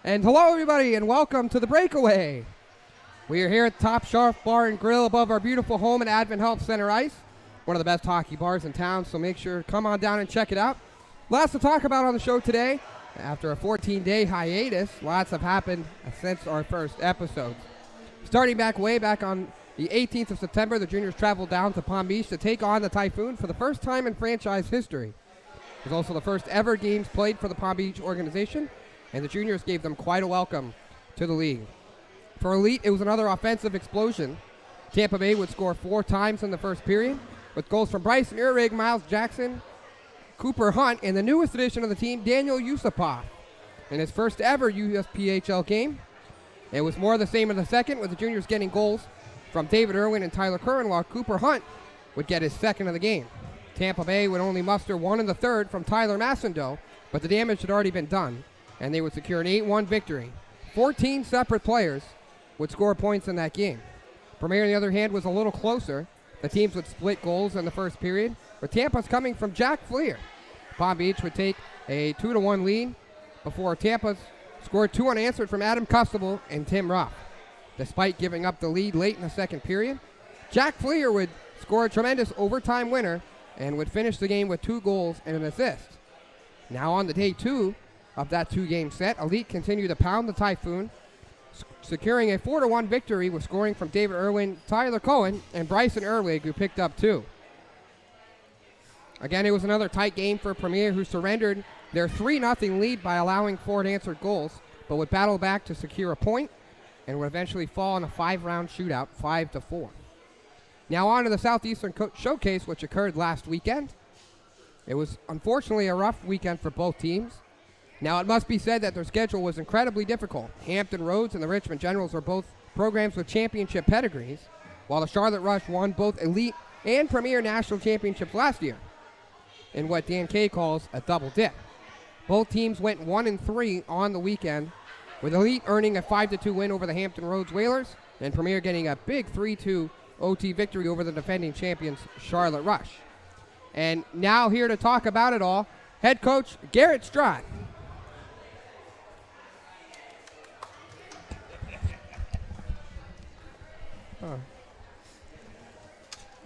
And hello, everybody, and welcome to the Breakaway. We are here at Top Shelf Bar and Grill above our beautiful home at Advent Health Center Ice, one of the best hockey bars in town, so make sure to come on down and check it out. Lots to talk about on the show today. After a 14-day hiatus, lots have happened since our first episode. Starting way back on the 18th of September, the Juniors traveled down to Palm Beach to take on the Typhoon for the first time in franchise history. It was also the first ever games played for the Palm Beach organization, and the Juniors gave them quite a welcome to the league. For Elite, it was another offensive explosion. Tampa Bay would score 4 times in the first period, with goals from Bryson, Uhrig, Miles Jackson, Cooper Hunt, and the newest addition of the team, Daniel Yusupov. In his first ever USPHL game, it was more of the same in the second, with the Juniors getting goals from David Irwin and Tyler Curran, while Cooper Hunt would get his second of the game. Tampa Bay would only muster one in the third from Tyler Massendo, but the damage had already been done, and they would secure an 8-1 victory. 14 separate players would score points in that game. Premier, on the other hand, was a little closer. The teams would split goals in the first period, with Tampa's coming from Jack Fleer. Palm Beach would take a 2-1 lead before Tampa scored 2 unanswered from Adam Custable and Tim Ruff. Despite giving up the lead late in the second period, Jack Fleer would score a tremendous overtime winner and would finish the game with 2 goals and an assist. Now on to day 2 of that 2-game set, Elite continued to pound the Typhoon, securing a 4-1 victory with scoring from David Irwin, Tyler Cohen, and Bryson Uhrig, who picked up 2. Again, it was another tight game for Premier, who surrendered their 3-0 lead by allowing 4 unanswered goals, but would battle back to secure a point and would eventually fall in a 5-round shootout, 5-4. Now on to the Southeastern Showcase, which occurred last weekend. It was unfortunately a rough weekend for both teams. Now, it must be said that their schedule was incredibly difficult. Hampton Roads and the Richmond Generals are both programs with championship pedigrees, while the Charlotte Rush won both Elite and Premier National Championships last year in what Dan Kay calls a double dip. Both teams went 1-3 on the weekend, with Elite earning a 5-2 win over the Hampton Roads Whalers, and Premier getting a big 3-2 OT victory over the defending champions Charlotte Rush. And now here to talk about it all, head coach Garrett Strot.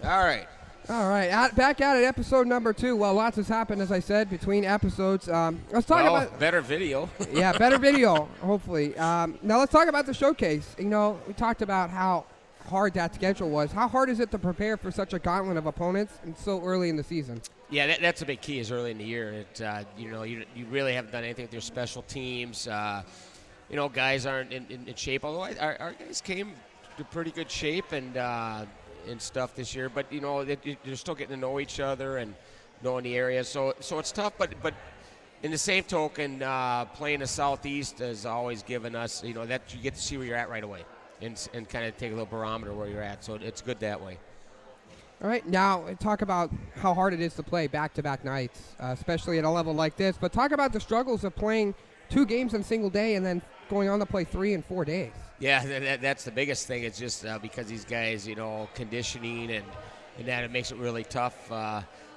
All right. Back at it, episode number 2. Well, lots has happened, as I said, between episodes. Let's talk about better video. Yeah, better video, hopefully. Now let's talk about the showcase. You know, we talked about how hard that schedule was. How hard is it to prepare for such a gauntlet of opponents and so early in the season? Yeah, that's a big key. Is early in the year. You really haven't done anything with your special teams. Guys aren't in shape. Although our guys came to pretty good shape and stuff this year, but they're still getting to know each other and knowing the area. So it's tough. But in the same token, playing the Southeast has always given us that you get to see where you're at right away and kind of take a little barometer where you're at. So it's good that way. All right, now talk about how hard it is to play back-to-back nights, especially at a level like this. But talk about the struggles of playing 2 games in a single day and then going on to play 3 and 4 days. Yeah, that's the biggest thing. It's just because these guys, conditioning and that, it makes it really tough.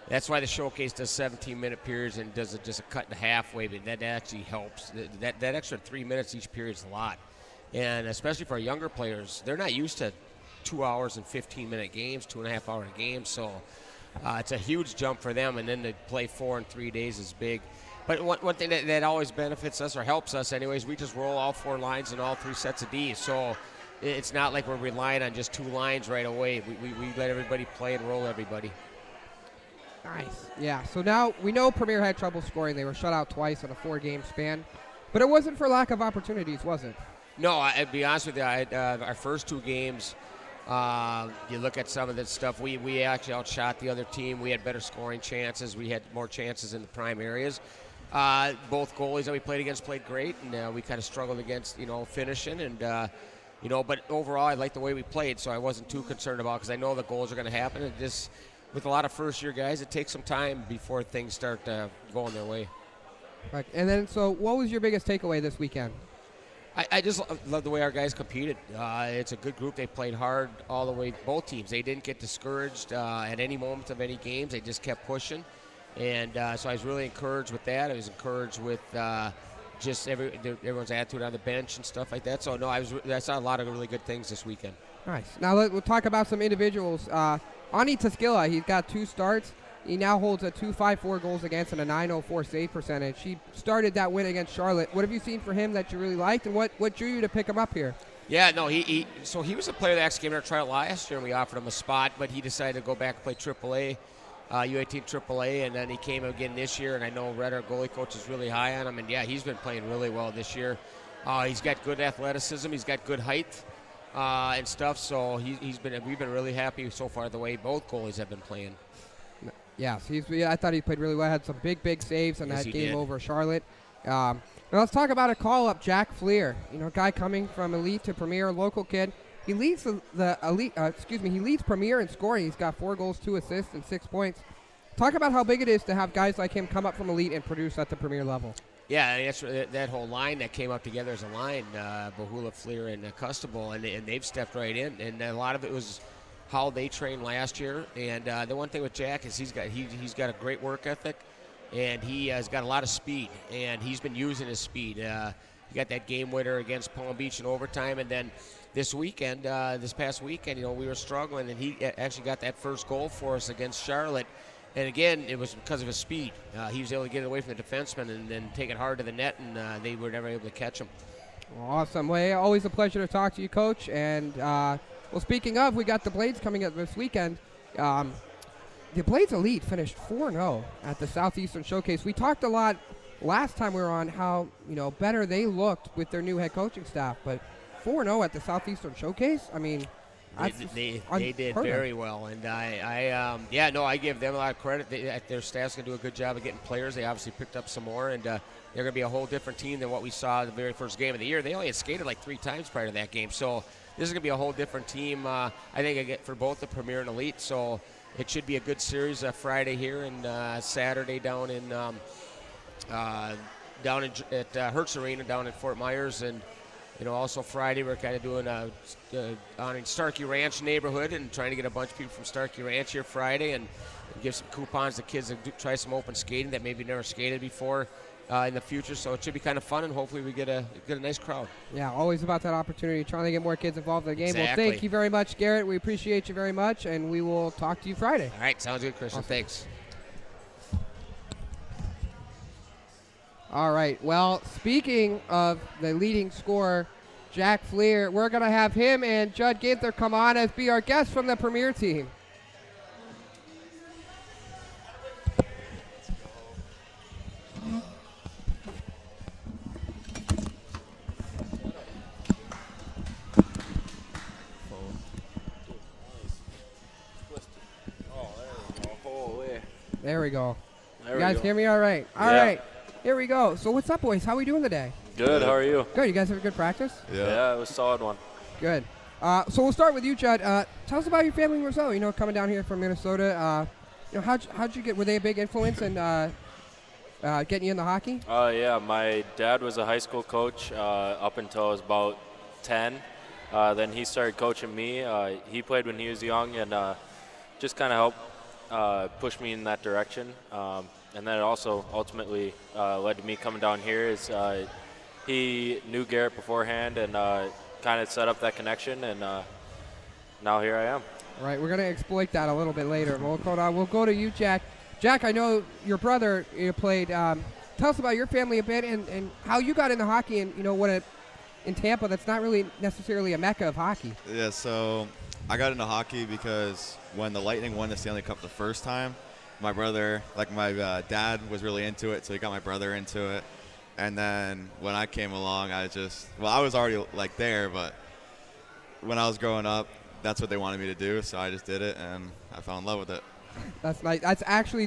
That's why the showcase does 17-minute periods and does just a cut and a half way, but that actually helps. That extra 3 minutes each period is a lot. And especially for our younger players, they're not used to 2 hours and 15-minute games, 2.5-hour games. So it's a huge jump for them. And then to play 4 and 3 days is big. But one thing that always benefits us or helps us anyways, we just roll all 4 lines and all 3 sets of Ds. So it's not like we're relying on just 2 lines right away. We let everybody play and roll everybody. Nice. Yeah, so now we know Premier had trouble scoring. They were shut out twice in a 4-game span. But it wasn't for lack of opportunities, was it? No, I'd be honest with you. Our first 2 games, you look at some of this stuff, we actually outshot the other team. We had better scoring chances. We had more chances in the prime areas. Both goalies that we played against played great, and we kind of struggled against, finishing. And, but overall, I liked the way we played, so I wasn't too concerned about it because I know the goals are going to happen. And just with a lot of first-year guys, it takes some time before things start going their way. Right. And then, so what was your biggest takeaway this weekend? I just love the way our guys competed. It's a good group. They played hard all the way, both teams. They didn't get discouraged at any moment of any games. They just kept pushing. And so I was really encouraged with that. I was encouraged with just everyone's attitude on the bench and stuff like that. So, no, I saw a lot of really good things this weekend. Nice. Now we'll talk about some individuals. Anita Skilla, he's got 2 starts. He now holds a 2.54 goals against and a 9.04 save percentage. He started that win against Charlotte. What have you seen for him that you really liked, and what drew you to pick him up here? Yeah, no, he was a player that actually came in our trial last year, and we offered him a spot, but he decided to go back and play AAA, U18 AAA, and then he came again this year, and I know Red, our goalie coach, is really high on him, and yeah, he's been playing really well this year. He's got good athleticism, he's got good height and stuff, so we've been really happy so far the way both goalies have been playing. Yes, I thought he played really well. Had some big saves in that game over Charlotte. Now let's talk about a call-up, Jack Fleer. Guy coming from elite to premier, local kid. He leads the elite. He leads premier in scoring. He's got 4 goals, 2 assists, and 6 points. Talk about how big it is to have guys like him come up from elite and produce at the premier level. Yeah, that's that whole line that came up together as a line, Bahula, Fleer, and Custable, and they've stepped right in. And a lot of it was how they trained last year. And the one thing with Jack is he's got a great work ethic, and he has got a lot of speed, and he's been using his speed. He got that game winner against Palm Beach in overtime, and then this past weekend, we were struggling, and he actually got that first goal for us against Charlotte. And again, it was because of his speed. He was able to get it away from the defenseman and then take it hard to the net, and they were never able to catch him. Awesome. Well, always a pleasure to talk to you, Coach. And, speaking of, we got the Blades coming up this weekend. The Blades Elite finished 4-0 at the Southeastern Showcase. We talked a lot last time we were on how, better they looked with their new head coaching staff. But 4-0 at the Southeastern Showcase? I mean, they did very well, and I give them a lot of credit. Their staff's going to do a good job of getting players. They obviously picked up some more, and they're going to be a whole different team than what we saw the very first game of the year. They only had skated like 3 times prior to that game, so this is going to be a whole different team. I think for both the Premier and Elite, so it should be a good series Friday here and Saturday down at Hertz Arena down in Fort Myers, and also Friday we're kind of doing on in Starkey Ranch neighborhood and trying to get a bunch of people from Starkey Ranch here Friday and give some coupons to kids to try some open skating that maybe never skated before in the future. So it should be kind of fun, and hopefully we get a nice crowd. Yeah, always about that opportunity, trying to get more kids involved in the game. Exactly. Well, thank you very much, Garrett. We appreciate you very much, and we will talk to you Friday. All right, sounds good, Christian. Awesome. Thanks. All right. Well, speaking of the leading scorer, Jack Fleer, we're going to have him and Judd Ginther come on as be our guests from the Premier team. There we go. You guys hear me all right? All right. Here we go. So what's up, boys? How are we doing today? Good. How are you? Good. You guys have a good practice? Yeah, it was a solid one. Good. So we'll start with you, Judd. Tell us about your family in Roseau. Coming down here from Minnesota. How'd you get? Were they a big influence in getting you into hockey? Yeah. My dad was a high school coach up until I was about 10. Then he started coaching me. He played when he was young and just kind of helped push me in that direction. And then it also ultimately led to me coming down here. He knew Garrett beforehand and kind of set up that connection, and now here I am. All right, we're going to exploit that a little bit later. We'll go to you, Jack. Jack, I know your brother played. Tell us about your family a bit and how you got into hockey and, in Tampa that's not really necessarily a mecca of hockey. Yeah, so I got into hockey because when the Lightning won the Stanley Cup the first time, my brother, my dad was really into it, so he got my brother into it. And then when I came along, I was already there, but when I was growing up, that's what they wanted me to do, so I just did it, and I fell in love with it. That's nice.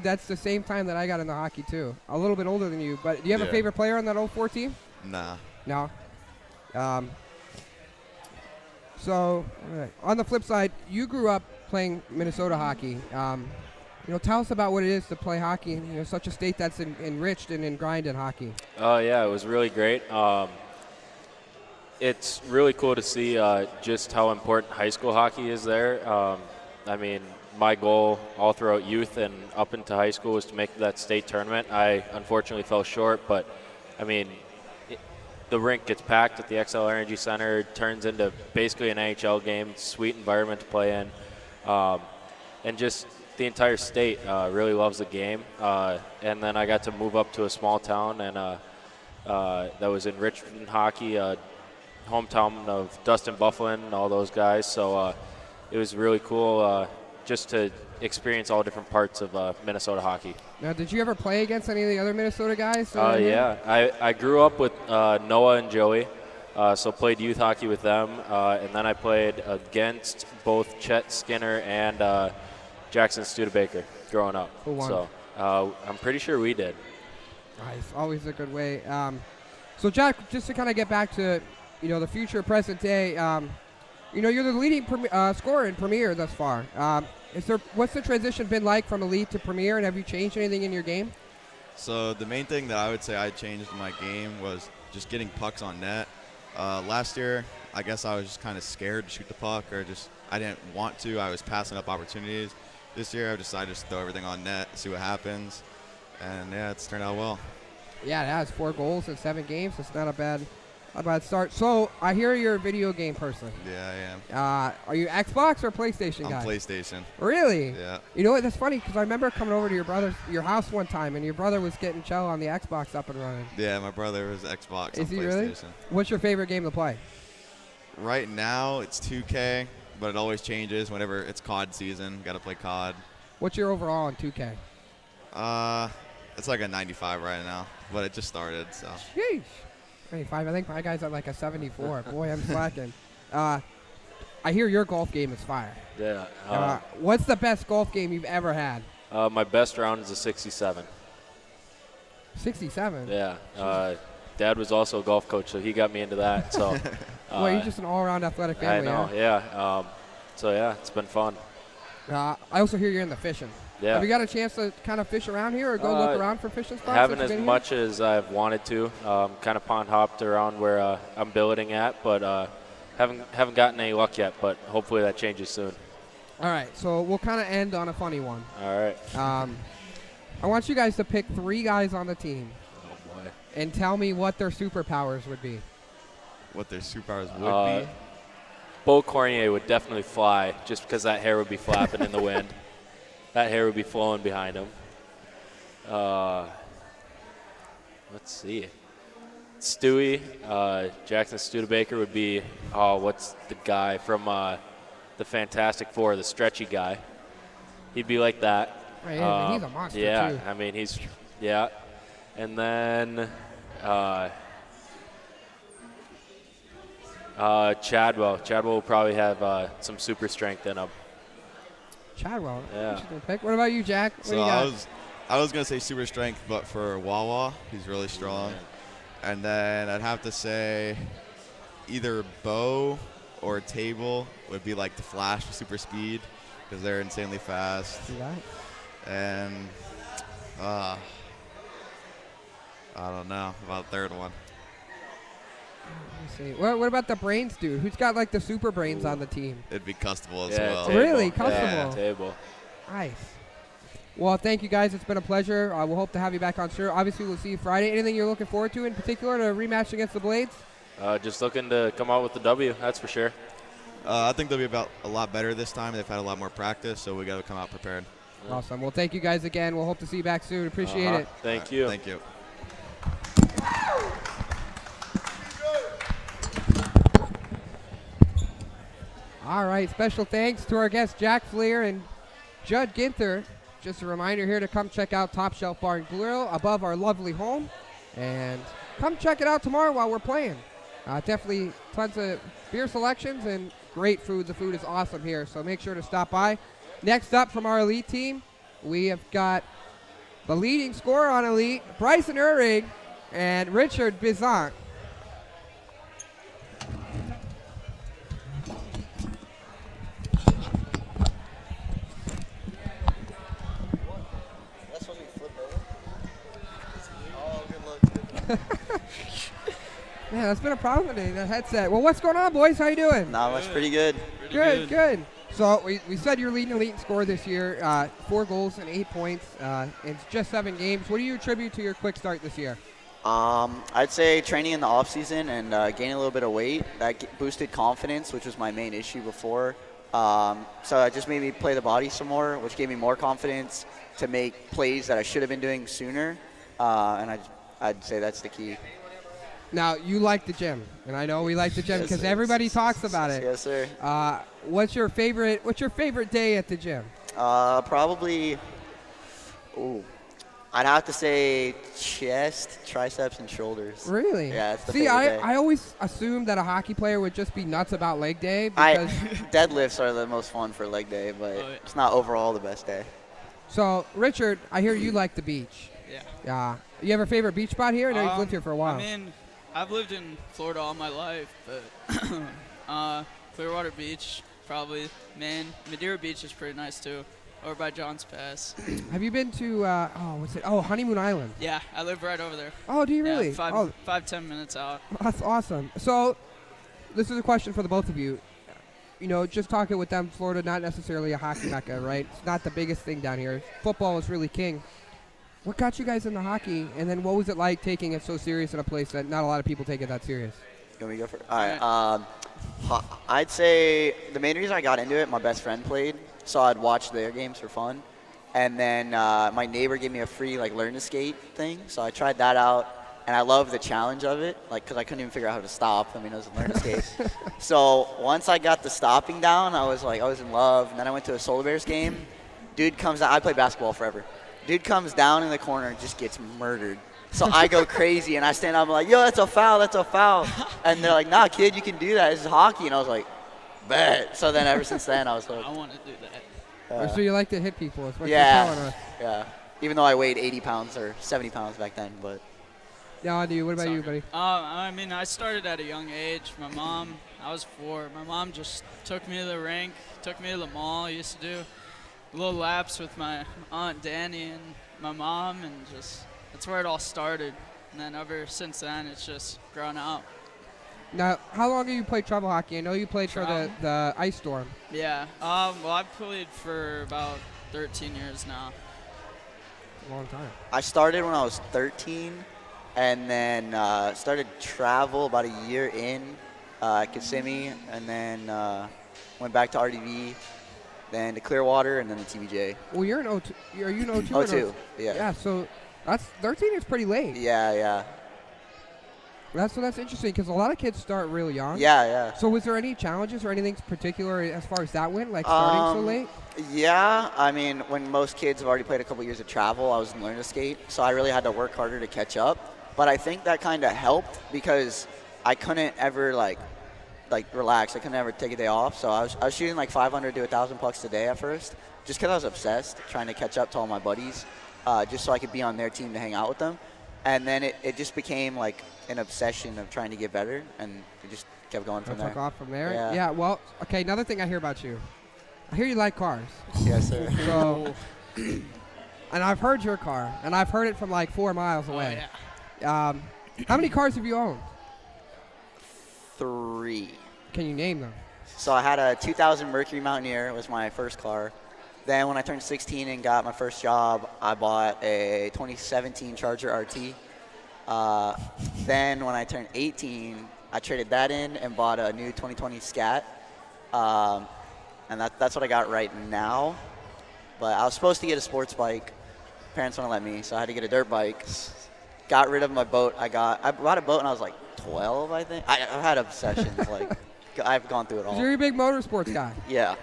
That's the same time that I got into hockey too. A little bit older than you, but do you have a favorite player on that 04 team? Nah. No. So on the flip side, you grew up playing Minnesota hockey. Tell us about what it is to play hockey in such a state that's enriched and in grind in hockey. Yeah, it was really great. It's really cool to see just how important high school hockey is there. My goal all throughout youth and up into high school was to make that state tournament. I unfortunately fell short, but the rink gets packed at the XL Energy Center. It turns into basically an NHL game. Sweet environment to play in. And just the entire state really loves the game. And then I got to move up to a small town and that was in Richmond hockey, hometown of Dustin Bufflin and all those guys. So it was really cool just to experience all different parts of Minnesota hockey. Now, did you ever play against any of the other Minnesota guys? Yeah, I grew up with Noah and Joey, so played youth hockey with them, and then I played against both Chet Skinner and Jackson Studebaker growing up. Who won? So I'm pretty sure we did. Nice, always a good way. So Jack, just to kind of get back to, the future, present day. You're the leading scorer in Premier thus far. What's the transition been like from elite to Premier, and have you changed anything in your game? So the main thing that I would say I changed in my game was just getting pucks on net. Last year, I guess I was just kind of scared to shoot the puck, or just I didn't want to. I was passing up opportunities. This year, I've decided to throw everything on net, see what happens, and yeah, it's turned out well. Yeah, it has 4 goals in 7 games. It's not a bad start. So I hear you're a video game person. Yeah, I am. Are you Xbox or PlayStation guy? I'm PlayStation. Really? Yeah. You know what? That's funny because I remember coming over to your house one time, and your brother was getting Chell on the Xbox up and running. Yeah, my brother was Xbox. Is he PlayStation. really? What's your favorite game to play? Right now, it's 2K, but it always changes whenever it's COD season. Got to play COD. What's your overall on 2K? It's like a 95 right now, but it just started, so. Sheesh. 95. I think my guy's at like a 74. Boy, I'm slacking. I hear your golf game is fire. Yeah. What's the best golf game you've ever had? My best round is a 67. 67? Yeah. Dad was also a golf coach, so he got me into that. So. Boy, you're just an all-around athletic family. I know, huh? yeah. So, yeah, it's been fun. I also hear you're in the fishing. Yeah. Have you got a chance to kind of fish around here or go look around for fishing spots? Haven't as much as I've wanted to. Kind of pond hopped around where I'm billeting at, but haven't gotten any luck yet. But hopefully that changes soon. All right, so we'll kind of end on a funny one. All right. I want you guys to pick 3 guys on the team. Oh boy. And tell me what their superpowers would be. What their superpowers would be? Beau Cornier would definitely fly, just because that hair would be flapping in the wind. That hair would be flowing behind him. Let's see. Stewie, Jackson Studebaker would be, what's the guy from the Fantastic Four, the stretchy guy? He'd be like that. Right, he's a monster, yeah, too. I mean, yeah. And then Chadwell. Chadwell will probably have some super strength in him. Chadwell. Yeah. Interesting pick. What about you, Jack? What do So you got? I was gonna say super strength, but for Wawa, he's really strong. And then I'd have to say either Bo or Table would be like the Flash with super speed, because they're insanely fast. See that? And I don't know about the third one. Let me see. What about the brains dude? Who's got like the super brains on the team? It'd be Custable as Yeah, well. Table. Really? Custable? Yeah, Table. Nice. Well, thank you guys. It's been a pleasure. We'll hope to have you back on show. Obviously, we'll see you Friday. Anything you're looking forward to in particular to rematch against the Blades? Just looking to come out with the W, that's for sure. I think they'll be about a lot better this time. They've had a lot more practice, so we got to come out prepared. Awesome. Well, thank you guys again. We'll hope to see you back soon. Appreciate it. Thank you. Thank you. All right. Special thanks to our guests, Jack Fleer and Judd Ginther. Just a reminder here to come check out Top Shelf Bar and Grill above our lovely home. And come check it out tomorrow while we're playing. Definitely tons of beer selections and great food. The food is awesome here, so make sure to stop by. Next up from our elite team, we have got the leading scorer on elite, Bryson Uhrig and Richard Biszant. Man, that's been a problem today, that headset. Well, what's going on, boys? How you doing? Not much, pretty good. Good. So we said you're leading elite in score this year, 4 goals and 8 points in just 7 games. What do you attribute to your quick start this year? I'd say training in the off season and gaining a little bit of weight. That boosted confidence, which was my main issue before. So it just made me play the body some more, which gave me more confidence to make plays that I should have been doing sooner. And I'd say that's the key. Now, you like the gym, and I know we like the gym because everybody talks about it. Yes, sir. What's your favorite day at the gym? Probably, I'd have to say chest, triceps, and shoulders. Really? Yeah, it's the See, favorite day. I always assumed that a hockey player would just be nuts about leg day. Because Deadlifts are the most fun for leg day, but it's not overall the best day. So, Richard, I hear you like the beach. Yeah. You have a favorite beach spot here? I know you've lived here for a while. I mean, I've lived in Florida all my life, but Clearwater Beach, probably. Madeira Beach is pretty nice, too. Over by John's Pass. Have you been to, Honeymoon Island? Yeah, I live right over there. Oh, do you really? Yeah, 5-10 minutes out. That's awesome. So, this is a question for the both of you. You know, just talking with them, Florida, not necessarily a hockey mecca, right? It's not the biggest thing down here. Football is really king. What got you guys into hockey, and then what was it like taking it so serious in a place that not a lot of people take it that serious? Can we go for it? All right. I'd say the main reason I got into it, my best friend played, so I'd watch their games for fun. And then my neighbor gave me a free, learn to skate thing, so I tried that out. And I love the challenge of it, because I couldn't even figure out how to stop. I mean, I was learning to skate. So once I got the stopping down, I was in love. And then I went to a Solar Bears game. Dude comes out. I played basketball forever. Dude comes down in the corner and just gets murdered. So I go crazy, and I stand up and I'm like, yo, that's a foul, that's a foul. And they're like, nah, kid, you can do that. This is hockey. And I was like, bet. So then ever since then, I was like, I want to do that. So you like to hit people, is what you're telling us. Yeah. Even though I weighed 80 pounds or 70 pounds back then, but. Yeah, I do. What about you, buddy? I mean, I started at a young age. I was 4. My mom just took me to the rink, took me to the mall. I used to do little laps with my Aunt Danny and my mom, and that's where it all started. And then ever since then, it's just grown out. Now, how long have you played travel hockey? I know you played for the Ice Storm. Yeah. Well, I've played for about 13 years now. A long time. I started when I was 13. And then started travel about a year in at Kissimmee, and then went back to RDV, then to Clearwater, and then to TBJ. Well, you're an O2. Are you an O2? O2, yeah. Yeah, so that's 13 is pretty late. Yeah. That's interesting because a lot of kids start real young. Yeah. So was there any challenges or anything particular as far as that went, like starting so late? Yeah, I mean, when most kids have already played a couple years of travel, I was learning to skate, so I really had to work harder to catch up. But I think that kind of helped because I couldn't ever relax. I couldn't ever take a day off. So I was shooting 500 to 1,000 pucks a day at first, just because I was obsessed trying to catch up to all my buddies, just so I could be on their team to hang out with them. And then it just became an obsession of trying to get better, and it just kept going from there. Took off from there. Yeah. Well, okay. Another thing I hear about you, I hear you like cars. Yes, sir. So, and I've heard your car, and I've heard it from 4 miles away. Oh, yeah. How many cars have you owned? 3. Can you name them? So I had a 2000 Mercury Mountaineer. It was my first car. Then when I turned 16 and got my first job, I bought a 2017 Charger RT. Then when I turned 18, I traded that in and bought a new 2020 Scat. And that's what I got right now. But I was supposed to get a sports bike. Parents wouldn't let me, so I had to get a dirt bike. Got rid of my boat. I bought a boat when I was 12, I think. I've had obsessions. I've gone through it all. You're a big motorsports guy. Yeah.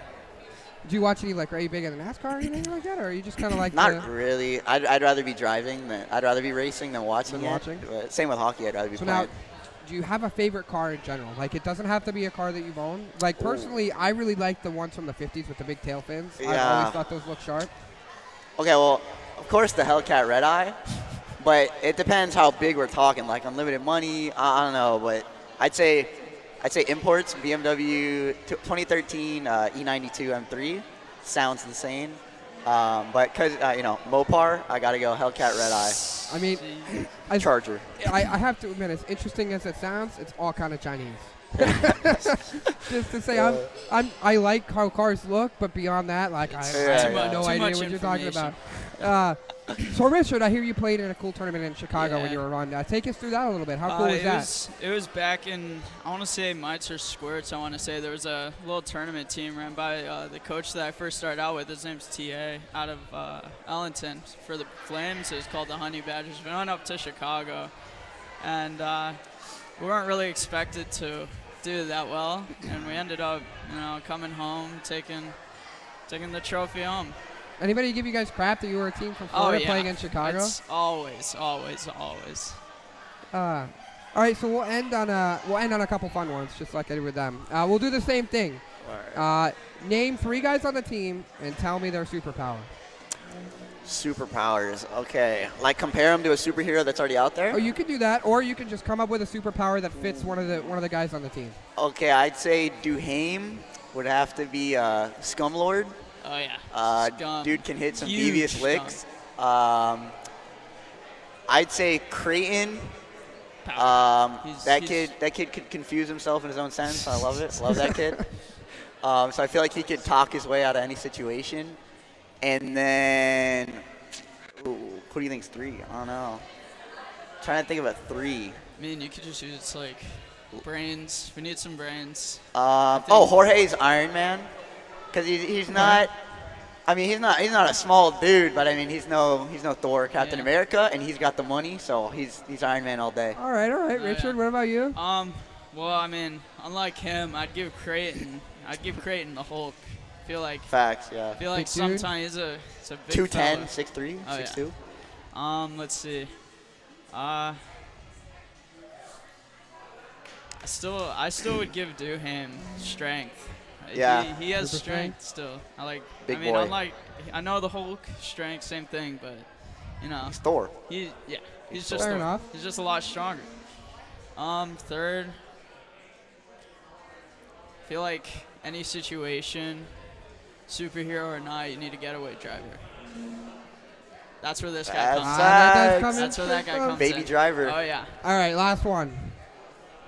Do you watch any are you big into NASCAR or anything like that, or are you just kind of Not really. I'd rather be driving I'd rather be racing than watching it. But same with hockey. I'd rather be playing. Now, do you have a favorite car in general? It doesn't have to be a car that you've owned. Personally, I really like the ones from the 50s with the big tail fins. Yeah. I've always thought those look sharp. Okay, well, of course the Hellcat Red Eye. But it depends how big we're talking, unlimited money. I don't know, but I'd say imports, BMW 2013 E92 M3 sounds insane. But because Mopar, I gotta go Hellcat Red Eye. I mean, Charger. I have to admit, as interesting as it sounds, it's all kind of Chinese. Just to say, I like how cars look, but beyond that, I have no idea what you're talking about. So Richard, I hear you played in a cool tournament in Chicago when Yeah. you were on. Take us through that a little bit. How cool was that? It was back in, I want to say Mites or Squirts. I want to say there was a little tournament team ran by the coach that I first started out with. His name's TA out of Ellington for the Flames. It was called the Honey Badgers. We went up to Chicago, and we weren't really expected to do that well, and we ended up, coming home, taking the trophy home. Anybody give you guys crap that you were a team from Florida playing in Chicago? It's always. All right, so we'll end on a couple fun ones, just like I did with them. We'll do the same thing. Name 3 guys on the team and tell me their superpower. Superpowers. Okay. Like compare them to a superhero that's already out there? Oh, you can do that, or you can just come up with a superpower that fits one of the guys on the team. Okay, I'd say Duhaime would have to be Scumlord. Oh, yeah. Scum. Dude can hit some Huge devious scum. licks. I'd say Creighton. That kid could confuse himself in his own sentence. I love it. Love that kid. So I feel like he could talk his way out of any situation. And then, who do you think's 3? I don't know. Trying to think of a 3. I mean, you could just use, brains. We need some brains. Jorge's Iron Man. Because he's not. I mean, he's not a small dude, but I mean, he's no Thor, Captain America, and he's got the money, so he's Iron Man all day. All right, Richard. What about you? Well, I mean, unlike him, I'd give Creighton the Hulk. Feel like Facts, yeah. I feel like Big dude? sometimes he's a big 210, fella. 6'3", Oh, 6'2". Yeah. Let's see. I still would give Duhaime strength. Yeah. He has Super strength still. Big I mean, boy. unlike, I know the Hulk strength, same thing, but He's Thor. he's just Fair enough. He's just a lot stronger. Third, I feel like any situation, superhero or not, you need a getaway driver. That's where this guy comes in. that does come That's where that guy comes Baby in. driver. Oh, yeah. All right, last one.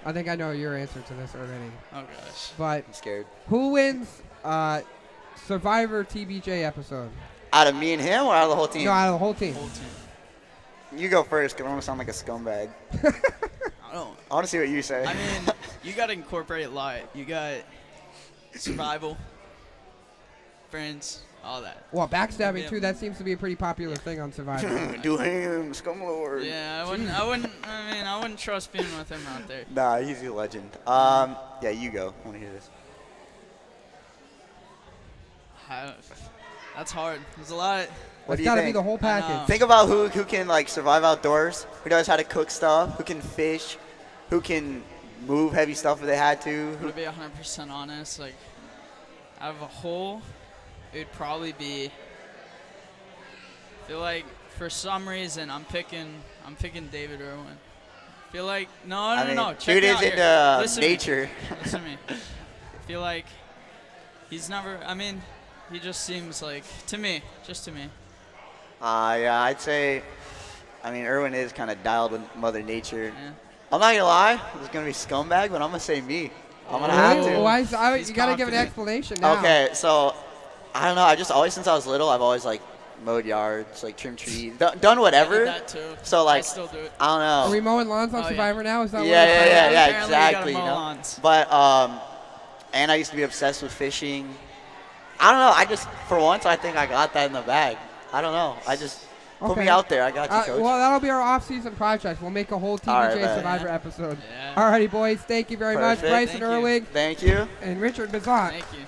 I think I know your answer to this already. Oh, gosh. But I'm scared. who wins Survivor TBJ episode? Out of me and him or out of the whole team? No, out of the whole team. Whole team. You go first, because I want to sound like a scumbag. I don't. I want to see what you say. I mean, you got to incorporate life. You got survival, friends, all that. Well, backstabbing Yeah. too. That seems to be a pretty popular thing on Survivor. Do him, Scumlord. Yeah, I wouldn't trust being with him out there. Nah, he's a legend. Yeah, you go. I want to hear this. That's hard. There's a lot. What It's do you got to be think? the whole I know. package. Think about who can survive outdoors, who knows how to cook stuff, who can fish, who can move heavy stuff if they had to. To be 100% honest, out of a whole, it would probably be. I feel like for some reason I'm picking David Irwin. I feel like no. Check Dude me is out here. into Listen to me. nature. Listen to me. I feel like he's never. I mean, he just seems like to me. Yeah, I'd say. I mean, Irwin is kind of dialed with Mother Nature. Yeah. I'm not gonna lie, it's gonna be scumbag, but I'm gonna say me. I'm gonna have to. Why He's you got to give an confident. explanation now. Okay, so I don't know. I just always, since I was little, I've always mowed yards, trimmed trees, done I whatever. did that too. So I still do it. I don't Are we know. mowing lawns on Oh, yeah. Survivor now? Is that what Yeah, we're yeah, playing? yeah, Apparently you gotta exactly. mow You know? lawns. But and I used to be obsessed with fishing. I don't know. I just, for once, I think I got that in the bag. I don't know. I just put Okay. me out there. I got you, coach. Well, that'll be our off-season project. We'll make a whole TBJ All right, bet. Survivor episode. Yeah. All righty, boys. Thank you very much. Perfect. Bryson Thank you. Uhrig Thank you. and Richard Biszant. Thank you.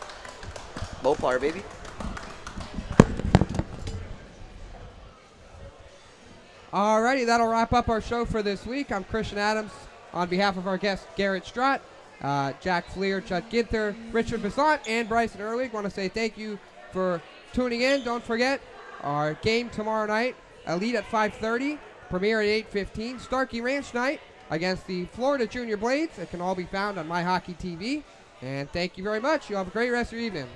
Mopar, baby. All righty, that'll wrap up our show for this week. I'm Christian Adams. On behalf of our guest, Garrett Strot, Jack Fleer, Judd Ginther, Richard Biszant, and Bryson Uhrig, want to say thank you for tuning in. Don't forget our game tomorrow night, Elite at 5:30, premiere at 8:15, Starkey Ranch night against the Florida Junior Blades. It can all be found on My Hockey TV. And thank you very much. You have a great rest of your evening.